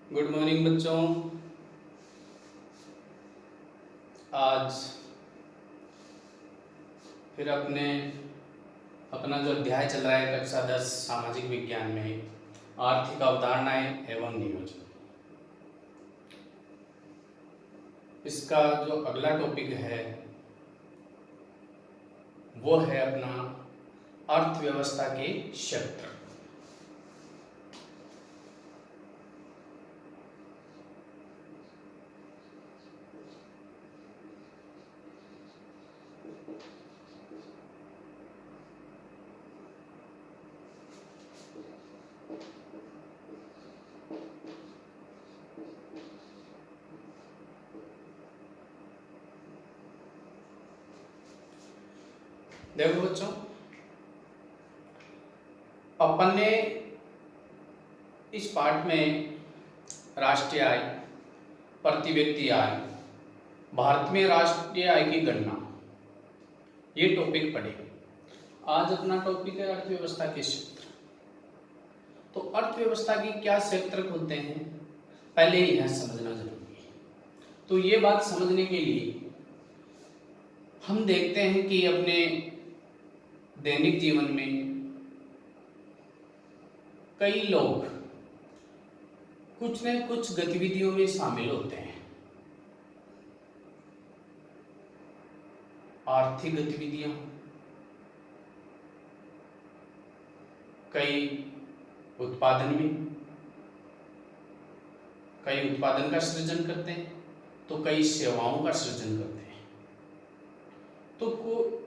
Good morning बच्चों। आज फिर अपना जो अध्याय चल रहा है कक्षा 10 सामाजिक विज्ञान में आर्थिक अवधारणाएं एवं नियोजन, इसका जो अगला टॉपिक है वो है अपना अर्थव्यवस्था के क्षेत्र। देखो बच्चों, अपन ने इस पाठ में राष्ट्रीय आय, प्रति व्यक्ति आय, भारत में राष्ट्रीय आय की गणना, ये टॉपिक पढ़े। आज अपना टॉपिक है अर्थव्यवस्था के क्षेत्र। तो अर्थव्यवस्था की क्या क्षेत्र होते हैं, पहले यह समझना जरूरी है। तो ये बात समझने के लिए हम देखते हैं कि अपने दैनिक जीवन में कई लोग कुछ न कुछ गतिविधियों में शामिल होते हैं। आर्थिक गतिविधियां, कई उत्पादन में, कई उत्पादन का सृजन करते हैं तो कई सेवाओं का सृजन करते हैं। तो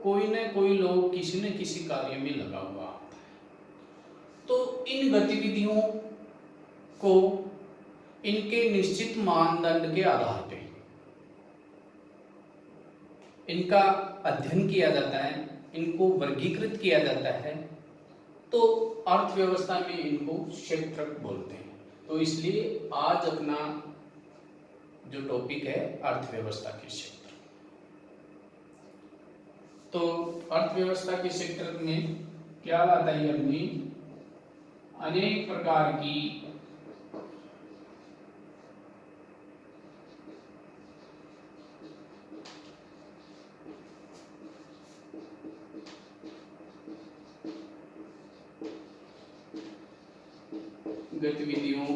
कोई न कोई लोग किसी न किसी कार्य में लगा हुआ होता है। तो इन गतिविधियों को इनके निश्चित मानदंड के आधार पे इनका अध्ययन किया जाता है, इनको वर्गीकृत किया जाता है। तो अर्थव्यवस्था में इनको क्षेत्र बोलते हैं। तो इसलिए आज अपना जो टॉपिक है अर्थव्यवस्था के क्षेत्र। तो अर्थव्यवस्था के क्षेत्र में क्या बात आई, अपनी अनेक प्रकार की गतिविधियों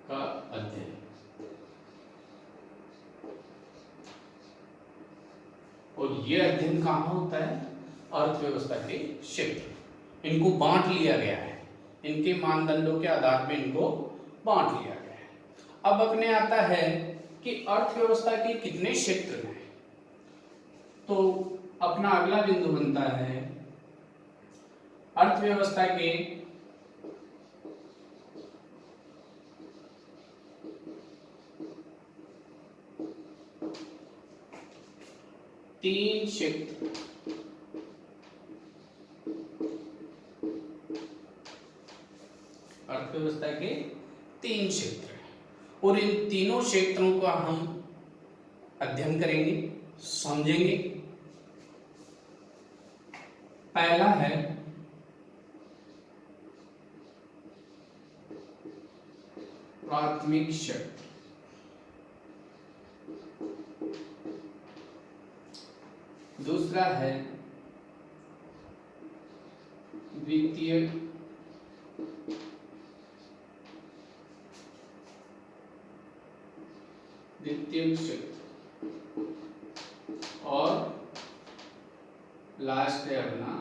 का अध्ययन। और यह अध्ययन कहाँ होता है? अर्थव्यवस्था के क्षेत्र। इनको बांट लिया गया है, इनके मानदंडों के आधार पर इनको बांट लिया गया है। अब अपने आता है कि अर्थव्यवस्था के कितने क्षेत्र हैं। तो अपना अगला बिंदु बनता है अर्थव्यवस्था के तीन क्षेत्र। अर्थव्यवस्था के तीन क्षेत्र हैं और इन तीनों क्षेत्रों का हम अध्ययन करेंगे, समझेंगे। पहला है प्राथमिक क्षेत्र, दूसरा है द्वितीय क्षेत्र और लास्ट है अपना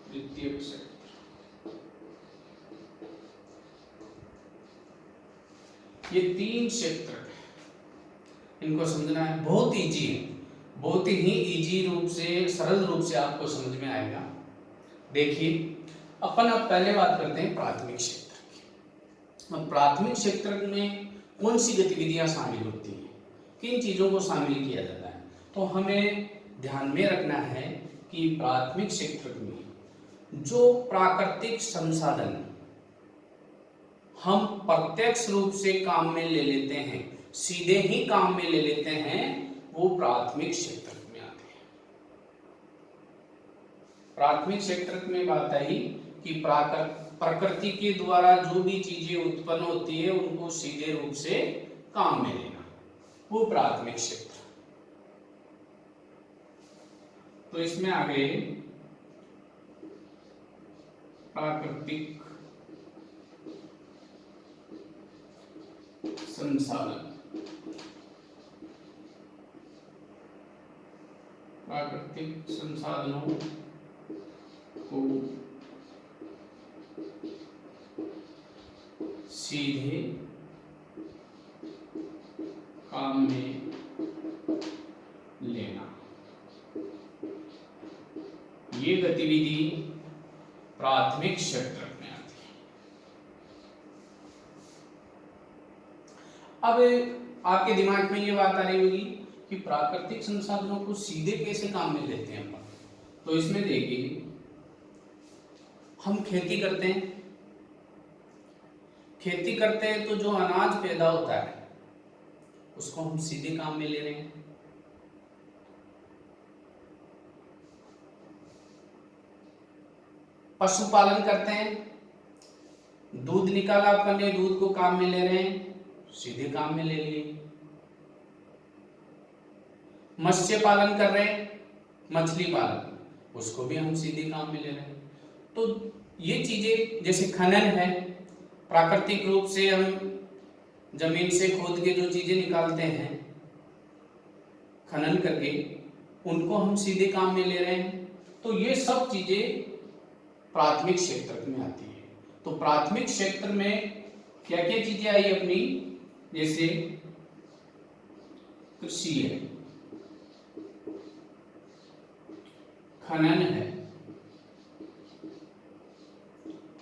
तृतीय क्षेत्र। ये तीन क्षेत्र, इनको समझना है। बहुत इजी है, बहुत ही इजी रूप से, सरल रूप से आपको समझ में आएगा। देखिए, अपन अब पहले बात करते हैं प्राथमिक क्षेत्र की। अब प्राथमिक क्षेत्र में कौन सी गतिविधियां शामिल होती हैं, किन चीजों को शामिल किया जाता है। तो हमें ध्यान में रखना है कि प्राथमिक क्षेत्र में जो प्राकृतिक संसाधन हम प्रत्यक्ष रूप से काम में ले लेते हैं, सीधे ही काम में ले लेते हैं, वो प्राथमिक क्षेत्र में आते हैं। प्राथमिक क्षेत्र में बात आई कि प्रकृति के द्वारा जो भी चीजें उत्पन्न होती है उनको सीधे रूप से काम में लेना, वो प्राथमिक क्षेत्र। तो इसमें आ गए प्राकृतिक संसाधन, प्राकृतिक संसाधनों को सीधे काम में लेना, ये गतिविधि प्राथमिक क्षेत्र में आती है। अब आपके दिमाग में ये बात आ रही होगी कि प्राकृतिक संसाधनों को सीधे कैसे काम में लेते हैं अपन। तो इसमें देखिए, हम खेती करते हैं, खेती करते हैं तो जो अनाज पैदा होता है उसको हम सीधे काम में ले रहे हैं। पशुपालन करते हैं, दूध निकाला अपन ने, दूध को काम में ले रहे हैं, सीधे काम में ले लिए। मत्स्य पालन कर रहे हैं, मछली पालन, उसको भी हम सीधे काम में ले रहे हैं। तो ये चीजें जैसे खनन है, प्राकृतिक रूप से हम जमीन से खोद के जो चीजें निकालते हैं खनन करके, उनको हम सीधे काम में ले रहे हैं। तो ये सब चीजें प्राथमिक क्षेत्र में आती है। तो प्राथमिक क्षेत्र में क्या क्या चीजें आई अपनी, जैसे कृषि है, खनन है,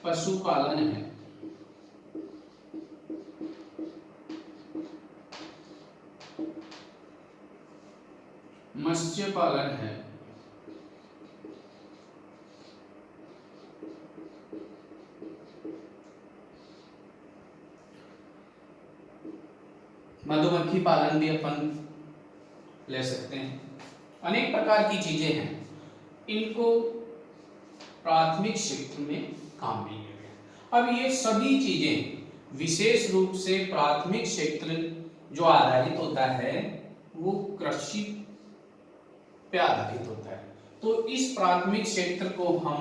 पशुपालन है, मत्स्य पालन है, मधुमक्खी पालन भी अपन ले सकते हैं। अनेक प्रकार की चीजें हैं, इनको प्राथमिक क्षेत्र में काम में लिया गया। अब ये सभी चीजें विशेष रूप से प्राथमिक क्षेत्र जो आधारित होता है वो कृषि पे आधारित होता है। तो इस प्राथमिक क्षेत्र को हम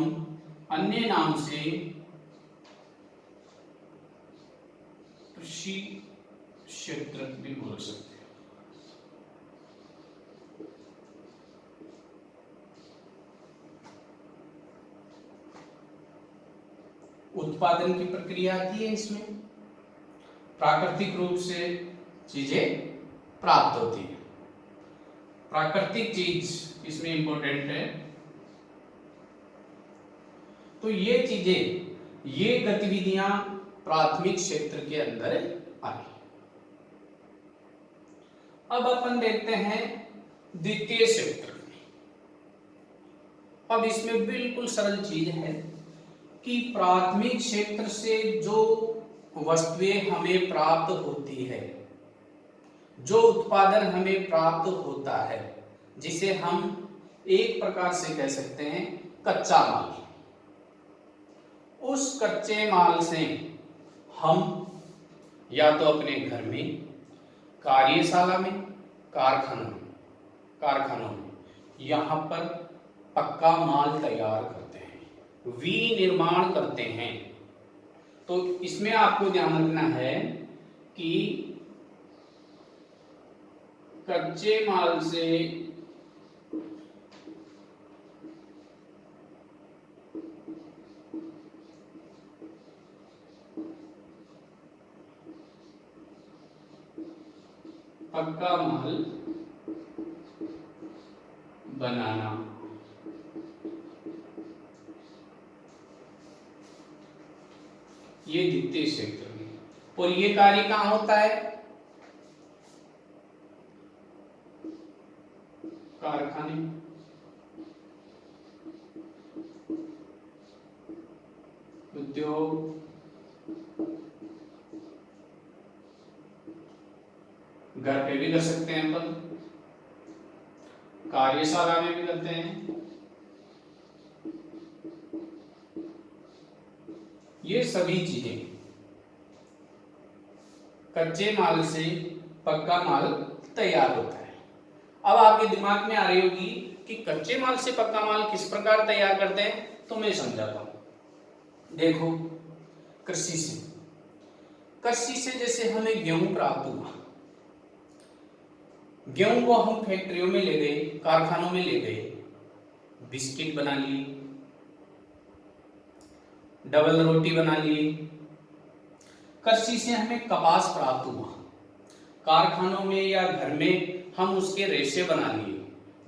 अन्य नाम से कृषि क्षेत्र भी बोल सकते हैं। उत्पादन की प्रक्रिया आती है इसमें, प्राकृतिक रूप से चीजें प्राप्त होती है। प्राकृतिक चीज इसमें इंपॉर्टेंट है। तो ये चीजें, ये गतिविधियां प्राथमिक क्षेत्र के अंदर आई। अब अपन देखते हैं द्वितीय क्षेत्र। अब इसमें बिल्कुल सरल चीज है कि प्राथमिक क्षेत्र से जो वस्तुएं हमें प्राप्त होती है, जो उत्पादन हमें प्राप्त होता है, जिसे हम एक प्रकार से कह सकते हैं कच्चा माल, उस कच्चे माल से हम या तो अपने घर में, कार्यशाला में, कारखानों में यहाँ पर पक्का माल तैयार करते हैं, विनिर्माण करते हैं। तो इसमें आपको ध्यान रखना है कि कच्चे माल से पक्का माल बनाना, ये द्वितीय क्षेत्र में। और ये कार्य कहाँ होता है? कारखाने, उद्योग, घर पे भी कर सकते हैं अपन, कार्यशाला में भी करते हैं, ये सभी चीजें कच्चे माल से पक्का माल तैयार होता है। अब आपके दिमाग में आ रही होगी कि कच्चे माल से पक्का माल किस प्रकार तैयार करते हैं, तो मैं समझाता हूं। देखो, कृषि से जैसे हमें गेहूं प्राप्त हुआ, गेहूं को हम फैक्ट्रियों में ले गए, कारखानों में ले गए, बिस्किट बना लिए, डबल रोटी बना लिए। कृषि से हमें कपास प्राप्त हुआ, कारखानों में या घर में हम उसके रेशे बना लिए,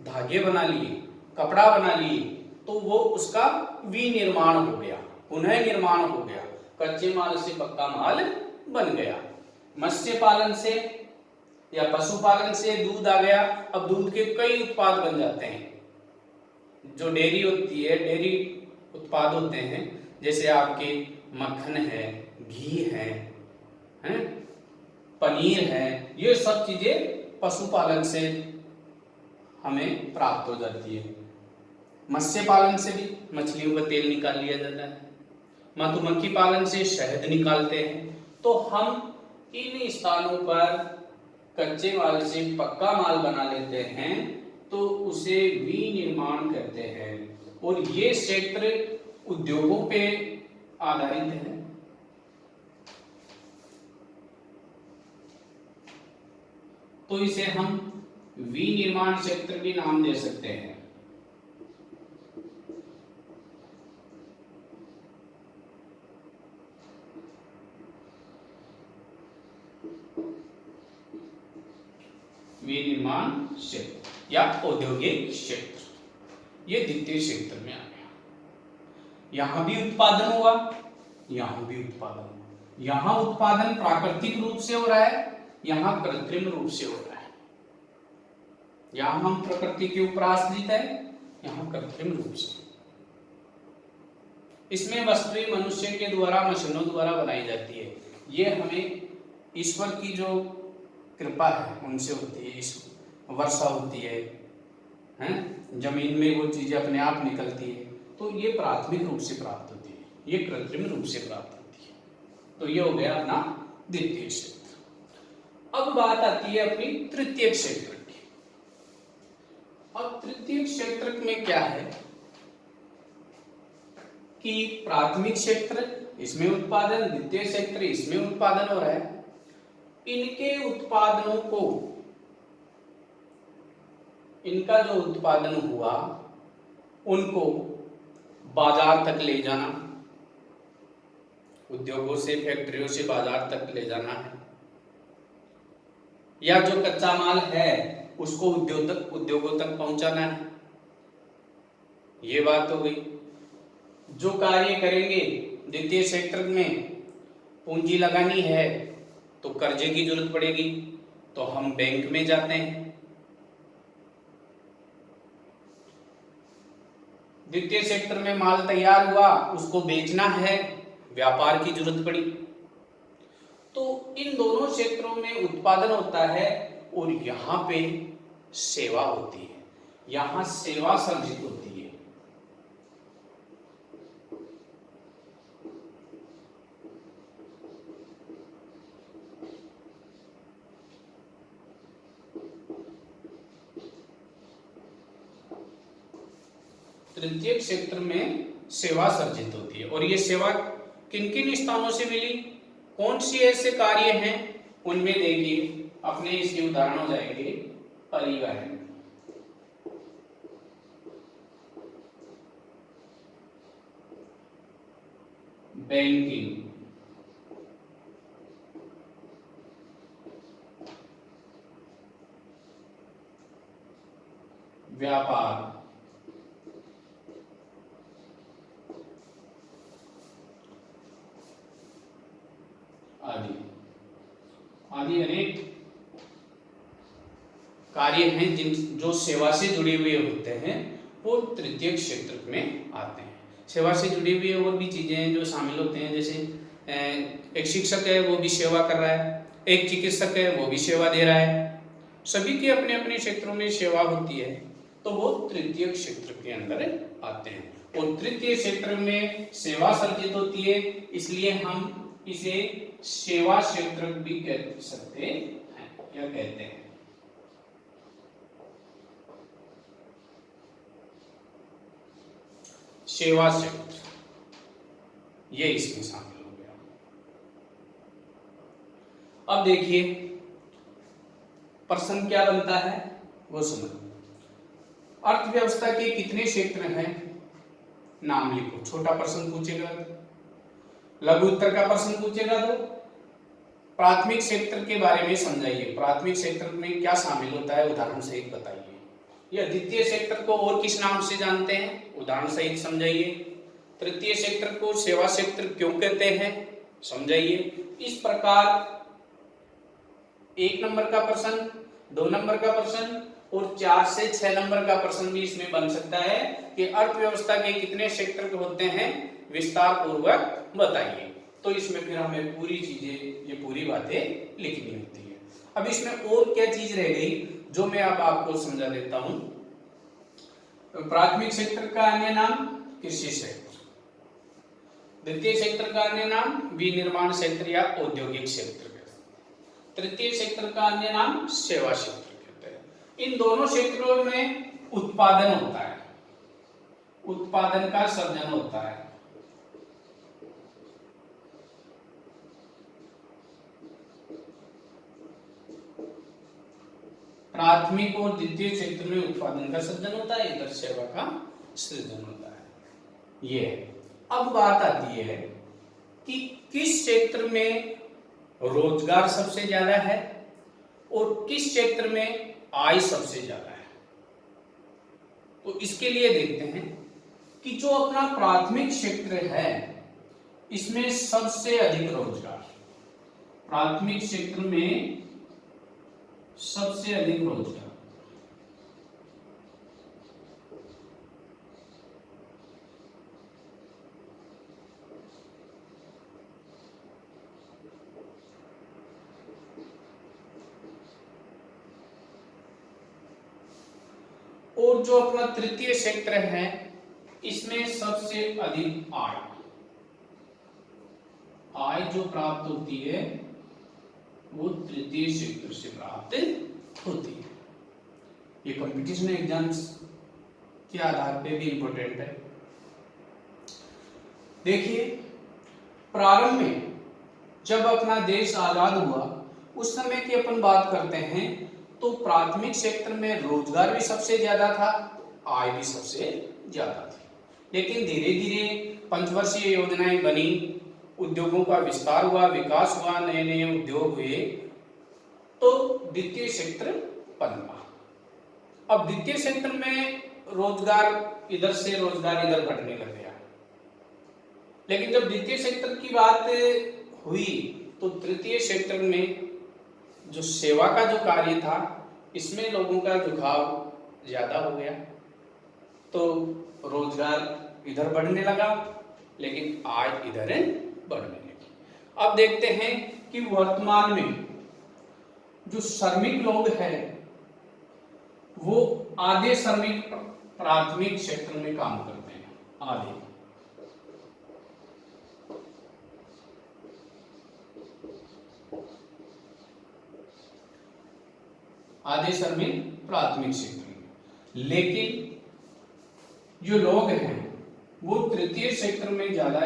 धागे बना लिए, कपड़ा बना लिए, तो वो उसका विनिर्माण हो गया, पुनः निर्माण हो गया, कच्चे माल से पक्का माल बन गया। मत्स्य पालन से या पशुपालन से दूध आ गया, अब दूध के कई उत्पाद बन जाते हैं। जो डेयरी होती है, डेयरी उत्पाद होते हैं, जैसे आपके मक्खन है, घी है, पनीर है, ये सब चीजें पशुपालन से हमें प्राप्त हो जाती है। मत्स्य पालन से भी मछलियों का तेल निकाल लिया जाता है, मधुमक्खी पालन से शहद निकालते हैं। तो हम इन स्थानों पर कच्चे माल से पक्का माल बना लेते हैं, तो उसे विनिर्माण कहते हैं। और ये क्षेत्र उद्योगों पे आधारित है। तो इसे हम विनिर्माण क्षेत्र भी नाम दे सकते हैं। विनिर्माण क्षेत्र या औद्योगिक क्षेत्र, ये द्वितीय क्षेत्र में आ गया। यहां भी उत्पादन हुआ, यहां भी उत्पादन हुआ। यहां उत्पादन प्राकृतिक रूप से हो रहा है, यहां कृत्रिम रूप से हो रहा है। यहां हम प्रकृति के ऊपर आश्रित है, यहां कृत्रिम रूप से। इसमें वस्तुएं मनुष्य के द्वारा, मशीनों द्वारा बनाई जाती है। ये हमें ईश्वर की जो कृपा है उनसे होती है। वर्षा होती है, जमीन में वो चीजें अपने आप निकलती है, तो ये प्राथमिक रूप से प्राप्त होती है, ये कृत्रिम रूप से प्राप्त होती है। तो ये हो गया अपना द्वितीय क्षेत्र। अब बात आती है अपनी तृतीय क्षेत्र की। अब तृतीय क्षेत्र में क्या है कि प्राथमिक क्षेत्र, इसमें उत्पादन, द्वितीय क्षेत्र, इसमें उत्पादन हो रहा है। इनके उत्पादनों को, इनका जो उत्पादन हुआ उनको बाजार तक ले जाना, उद्योगों से, फैक्ट्रियों से बाजार तक ले जाना है, या जो कच्चा माल है उसको उद्योगों तक पहुंचाना है। ये बात हो गई। जो कार्य करेंगे द्वितीय क्षेत्र में, पूंजी लगानी है तो कर्जे की जरूरत पड़ेगी, तो हम बैंक में जाते हैं। द्वितीय क्षेत्र में माल तैयार हुआ, उसको बेचना है, व्यापार की जरूरत पड़ी। तो इन दोनों क्षेत्रों में उत्पादन होता है और यहां पे सेवा होती है, यहां सेवा सर्जित होती है। तृतीय क्षेत्र में सेवा सर्जित होती है। और ये सेवा किन किन स्थानों से मिली, कौन सी ऐसे कार्य हैं, उनमें देखिए अपने इसके उदाहरण हो जाएंगे। परिवहन, बैंकिंग, व्यापार, आदि अनेक कार्य हैं जो सेवा से जुड़े हुए होते हैं, वो तृतीय क्षेत्र में आते हैं। सेवा से जुड़ी हुई और भी चीजें जो शामिल होते हैं, जैसे एक शिक्षक है वो भी सेवा कर रहा है, एक चिकित्सक है वो भी सेवा दे रहा है। सभी के अपने अपने क्षेत्रों में सेवा होती है। तो वो तृतीय क्षेत्र के अंदर आते हैं। और तृतीय क्षेत्र में सेवा सर्जित होती है, इसलिए हम इसे सेवा क्षेत्र भी कह सकते हैं या कहते हैं। सेवा क्षेत्र ये इसमें शामिल हो गया। अब देखिए प्रश्न क्या बनता है वो समझ। अर्थव्यवस्था के कितने क्षेत्र हैं, नाम लिखो। छोटा प्रश्न पूछेगा, लघु उत्तर का प्रश्न पूछेगा तो प्राथमिक क्षेत्र के बारे में समझाइए। प्राथमिक क्षेत्र में क्या शामिल होता है, उदाहरण सहित बताइए। या द्वितीय क्षेत्र को और किस नाम से जानते हैं, उदाहरण सहित समझाइए। तृतीय क्षेत्र को सेवा क्षेत्र क्यों कहते हैं, समझाइए। इस प्रकार 1 नंबर का प्रश्न, 2 नंबर का प्रश्न और 4 से 6 नंबर का प्रश्न भी इसमें बन सकता है कि अर्थव्यवस्था के कितने क्षेत्र होते हैं, विस्तार पूर्वक बताइए। तो इसमें फिर हमें पूरी चीजें, ये पूरी बातें लिखनी होती है। अब इसमें और क्या चीज रह गई जो मैं अब आपको समझा देता हूं। प्राथमिक क्षेत्र का अन्य नाम कृषि क्षेत्र, द्वितीय क्षेत्र का अन्य नाम विनिर्माण क्षेत्र या औद्योगिक क्षेत्र, तृतीय क्षेत्र का अन्य नाम सेवा क्षेत्र कहते हैं। इन दोनों क्षेत्रों में उत्पादन होता है, उत्पादन का सर्जन होता है। प्राथमिक और द्वितीय क्षेत्र में उत्पादन का सृजन होता है, इधर सेवा का सृजन होता है। ये अब बात आती है कि किस क्षेत्र में रोजगार सबसे ज्यादा है और किस क्षेत्र में आय सबसे ज्यादा है। तो इसके लिए देखते हैं कि जो अपना प्राथमिक क्षेत्र है इसमें सबसे अधिक रोजगार, प्राथमिक क्षेत्र में सबसे अधिक रोजगार, और जो अपना तृतीय क्षेत्र है इसमें सबसे अधिक आय, आय जो प्राप्त होती है वो तृतीय क्षेत्र से प्राप्त होती है। ये कंपटीशन एग्जाम्स के आधार पे भी इंपॉर्टेंट है। देखिए प्रारंभ में जब अपना देश आजाद हुआ उस समय की अपन बात करते हैं तो प्राथमिक क्षेत्र में रोजगार भी सबसे ज्यादा था, आय भी सबसे ज्यादा थी। लेकिन धीरे धीरे पंचवर्षीय योजनाएं बनी, उद्योगों का विस्तार हुआ, विकास हुआ, नए नए उद्योग हुए, तो द्वितीय क्षेत्र बना। अब द्वितीय क्षेत्र में रोजगार इधर से रोजगार इधर बढ़ने लग गया। लेकिन जब द्वितीय क्षेत्र की बात हुई तो तृतीय क्षेत्र में जो सेवा का जो कार्य था इसमें लोगों का झुकाव ज्यादा हो गया, तो रोजगार इधर बढ़ने लगा लेकिन आय इधर बढ़ने लगी। अब देखते हैं कि वर्तमान में जो श्रमिक लोग हैं वो आधे श्रमिक प्राथमिक क्षेत्र में काम करते हैं, आधे श्रमिक प्राथमिक क्षेत्र में। लेकिन जो लोग हैं वो तृतीय क्षेत्र में ज्यादा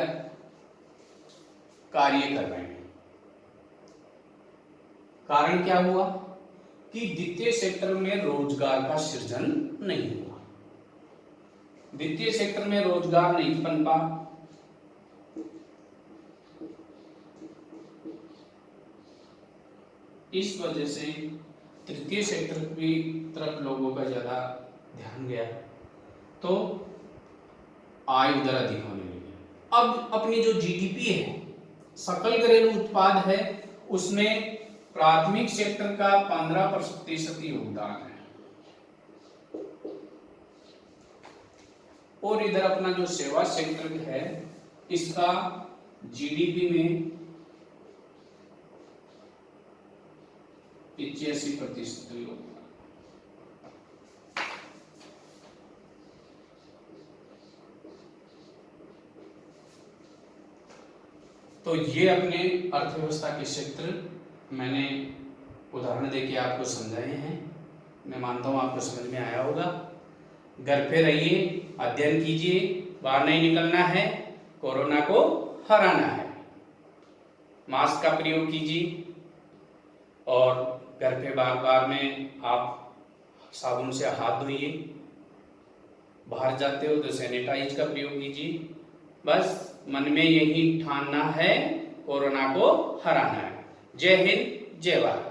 कार्य कर रहे हैं। कारण क्या हुआ कि द्वितीय क्षेत्र में रोजगार का सृजन नहीं हुआ, द्वितीय क्षेत्र में रोजगार नहीं पनपा, इस वजह से तृतीय क्षेत्र की तरफ लोगों का ज्यादा ध्यान गया, तो आय उधर अधिक होने लगी। अब अपनी जो जीडीपी है, सकल घरेलू उत्पाद है, उसमें प्राथमिक क्षेत्र का 15% योगदान है और इधर अपना जो सेवा क्षेत्र है इसका जीडीपी में 85% योगदान। तो ये अपने अर्थव्यवस्था के क्षेत्र मैंने उदाहरण देके आपको समझाए हैं। मैं मानता हूँ आपको समझ में आया होगा। घर पे रहिए, अध्ययन कीजिए, बाहर नहीं निकलना है, कोरोना को हराना है। मास्क का प्रयोग कीजिए और घर पे बार बार में आप साबुन से हाथ धोइए। बाहर जाते हो तो सैनिटाइज का प्रयोग कीजिए। बस मन में यही ठानना है, कोरोना को हराना है। जय हिंद, जय भारत।